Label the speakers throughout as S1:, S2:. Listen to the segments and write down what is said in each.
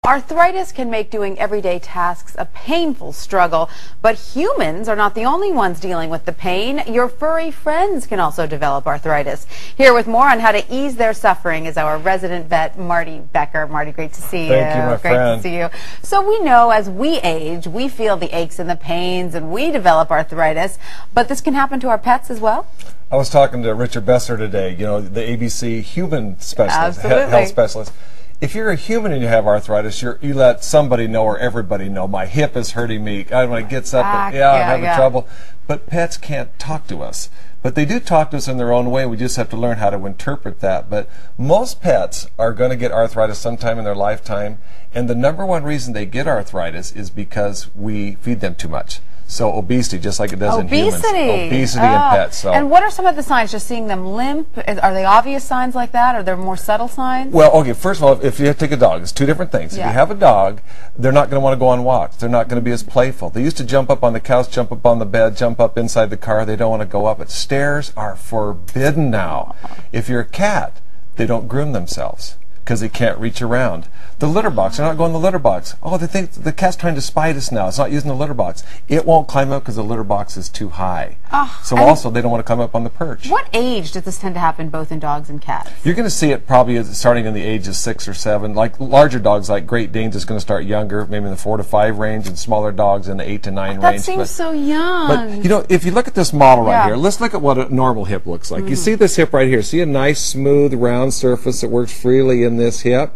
S1: Arthritis can make doing everyday tasks a painful struggle, but humans are not the only ones dealing with the pain. Your furry friends can also develop arthritis. Here with more on how to ease their suffering is our resident vet, Marty Becker. Marty, great to see you.
S2: Thank you, my friend.
S1: Great to see you. So we know as we age, we feel the aches and the pains, and we develop arthritis, but this can happen to our pets as well?
S2: I was talking to Richard Besser today, you know, the ABC human specialist, health specialist. If you're a human and you have arthritis, you let somebody know or everybody know, my hip is hurting me, when it gets up, I'm having trouble. But pets can't talk to us. But they do talk to us in their own way. We just have to learn how to interpret that. But most pets are going to get arthritis sometime in their lifetime. And the #1 reason they get arthritis is because we feed them too much. So obesity, just like it does in humans. Obesity in pets. So.
S1: And what are some of the signs? Just seeing them limp? Are they obvious signs like that? Or are there more subtle signs?
S2: Well, okay, first of all, if you take a dog, it's two different things. If you have a dog, they're not going to want to go on walks. They're not going to be as playful. They used to jump up on the couch, jump up on the bed, jump up inside the car. They don't want to go up. But stairs are forbidden now. If you're a cat, they don't groom themselves because they can't reach around. The litter box, they're not going to the litter box. Oh, they think the cat's trying to spite us now. It's not using the litter box. It won't climb up because the litter box is too high. So also, they don't want to climb up on the perch.
S1: What age does this tend to happen both in dogs and cats?
S2: You're going to see it probably starting in the age of 6 or 7. Like larger dogs, like Great Danes, is going to start younger, maybe in the 4 to 5 range, and smaller dogs in the 8 to 9 range.
S1: That seems so young.
S2: But, you know, if you look at this model right here, let's look at what a normal hip looks like. You see this hip right here. See a nice, smooth, round surface that works freely in this hip?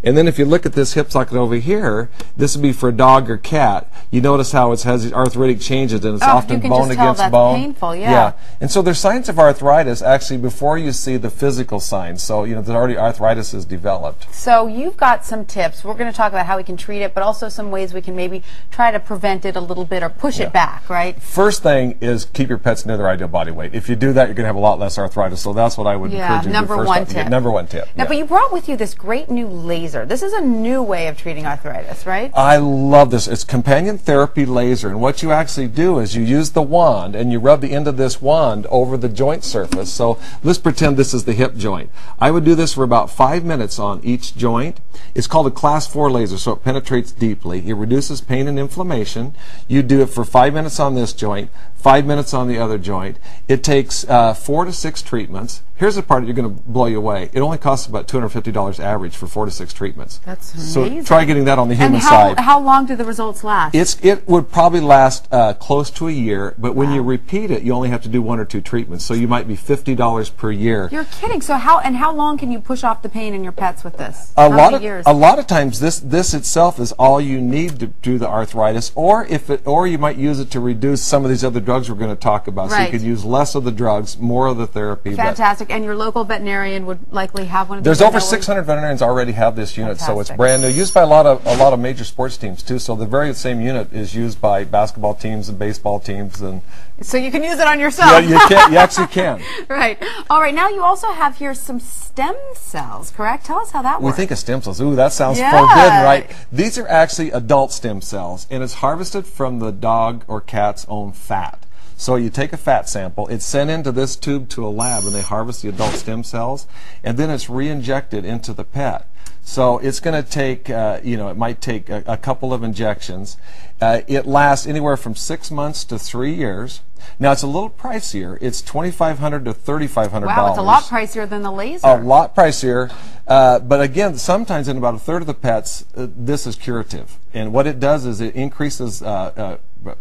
S2: And then if you look at this hip socket over here, this would be for a dog or cat. You notice how it has these arthritic changes, and it's often bone against bone.
S1: Painful, yeah.
S2: And so there's signs of arthritis actually before you see the physical signs. So, you know, there's already arthritis is developed.
S1: So you've got some tips. We're going to talk about how we can treat it, but also some ways we can maybe try to prevent it a little bit or push it back, right?
S2: First thing is keep your pets near their ideal body weight. If you do that, you're going to have a lot less arthritis. So that's what I would encourage you to do first.
S1: #1 tip.
S2: #1 tip.
S1: Now, but you brought with you this great new laser. This is a new way of treating arthritis, right?
S2: I love this. It's companion therapy laser, and what you actually do is you use the wand and you rub the end of this wand over the joint surface. So let's pretend this is the hip joint. I would do this for about 5 minutes on each joint. It's called a class 4 laser, so it penetrates deeply. It reduces pain and inflammation. You do it for 5 minutes on this joint, 5 minutes on the other joint. It takes 4 to 6 treatments. Here's the part that you're going to blow you away. It only costs about $250 average for 4 to 6 treatments.
S1: That's amazing.
S2: So try getting that on the human side.
S1: How long do the results last?
S2: It would probably last close to a year, but when you repeat it, you only have to do 1 or 2 treatments. So you might be $50 per year.
S1: You're kidding. So how long can you push off the pain in your pets with this?
S2: A lot of times this itself is all you need to do the arthritis, or you might use it to reduce some of these other drugs we're going to talk about. So you could use less of the drugs, more of the therapy.
S1: Fantastic. And your local veterinarian would likely have one of these.
S2: There's over 600 veterinarians already have this unit, so it's brand new. Used by a lot of major sports teams too. So the very same unit is used by basketball teams and baseball teams, and
S1: so you can use it on yourself.
S2: Yeah, you can. You actually can.
S1: Right. All right. Now you also have here some stem cells, correct? Tell us how that works.
S2: We think of stem cells. Ooh, that sounds forbidden, right? These are actually adult stem cells, and it's harvested from the dog or cat's own fat. So you take a fat sample, it's sent into this tube to a lab, and they harvest the adult stem cells, and then it's re-injected into the pet. So it's going to take, it might take a couple of injections. It lasts anywhere from 6 months to 3 years. Now, it's a little pricier. It's $2,500 to $3,500.
S1: Wow, it's a lot pricier than the laser.
S2: A lot pricier. But again, sometimes in about a third of the pets, this is curative. And what it does is it increases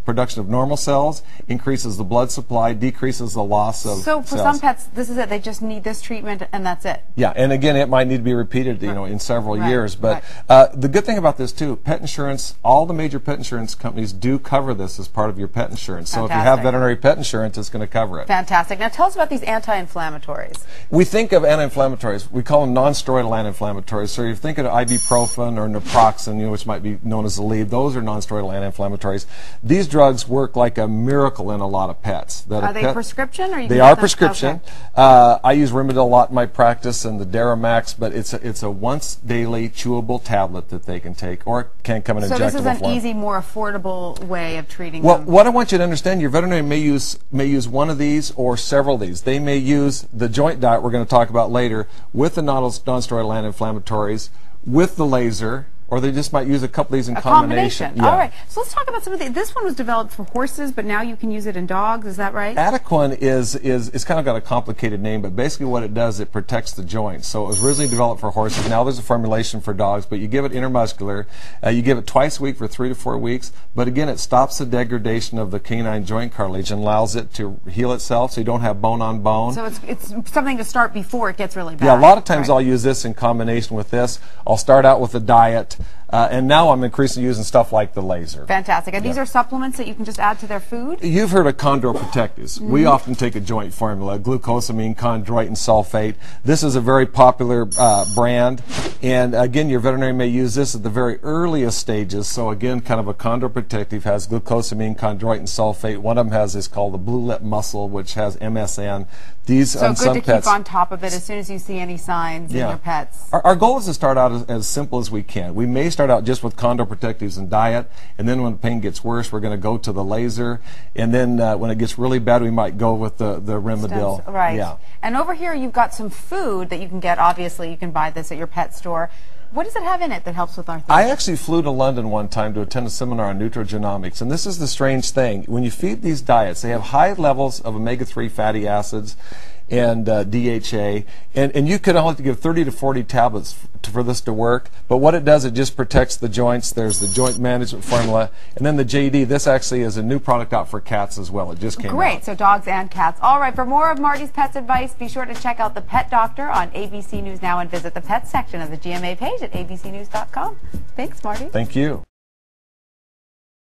S2: production of normal cells, increases the blood supply, decreases the loss of
S1: So for some pets, this is it. They just need this treatment, and that's it.
S2: Yeah, and again, it might need to be repeated, in several years. But the good thing about this too, pet insurance, all the major pet insurance companies do cover this as part of your pet insurance. So if you have veterinary pet insurance, it's going to cover it.
S1: Fantastic. Now tell us about these anti-inflammatories.
S2: We think of anti-inflammatories. We call them non-steroidal anti-inflammatories. So you think of ibuprofen or naproxen, which might be known as Aleve. Those are non-steroidal anti-inflammatories. These drugs work like a miracle in a lot of pets.
S1: Are they prescription? Or
S2: they are prescription. Okay. I use Rimadyl a lot in my practice and the Deramax, but it's a once daily chewable tablet that they can take, or it can come in injectable form.
S1: So this is an easy, more affordable way of treating them.
S2: Well, what I want you to understand, your veterinarian may use one of these or several of these. They may use the joint diet we're going to talk about later with the non-steroidal anti-inflammatories, with the laser, or they just might use a couple of these in combination. Yeah.
S1: All right. So let's talk about some of the. This one was developed for horses, but now you can use it in dogs. Is that right?
S2: Adequan is kind of got a complicated name, but basically what it does, it protects the joints. So it was originally developed for horses. Now there's a formulation for dogs, but you give it intramuscular. You give it twice a week for 3 to 4 weeks. But again, it stops the degradation of the canine joint cartilage and allows it to heal itself, so you don't have bone on bone.
S1: So it's something to start before it gets really bad.
S2: Yeah, a lot of times I'll use this in combination with this. I'll start out with a diet. And now I'm increasingly using stuff like the laser.
S1: Fantastic. And these are supplements that you can just add to their food?
S2: You've heard of chondroprotectives. We often take a joint formula, glucosamine, chondroitin sulfate. This is a very popular brand. And again, your veterinarian may use this at the very earliest stages. So again, kind of a chondroprotective has glucosamine, chondroitin sulfate. One of them is called the blue lip mussel, which has MSM. These
S1: so
S2: on
S1: good
S2: some
S1: to
S2: pets,
S1: keep on top of it as soon as you see any signs in your pets.
S2: Our goal is to start out as simple as we can. We may start out just with chondroprotectives and diet, and then when the pain gets worse, we're going to go to the laser, and then when it gets really bad, we might go with the Rimadyl.
S1: Right.
S2: Yeah.
S1: And over here, you've got some food that you can get. Obviously, you can buy this at your pet store. What does it have in it that helps with arthritis?
S2: I actually flew to London one time to attend a seminar on nutrigenomics, and this is the strange thing. When you feed these diets, they have high levels of omega-3 fatty acids and DHA, and you could only give 30 to 40 tablets for this to work, but what it does, it just protects the joints. There's the joint management formula, and then the JD, this actually is a new product out for cats as well. It just came out.
S1: Great, so dogs and cats. All right, for more of Marty's Pets Advice, be sure to check out The Pet Doctor on ABC News Now and visit the pet section of the GMA page at abcnews.com. Thanks, Marty.
S2: Thank you.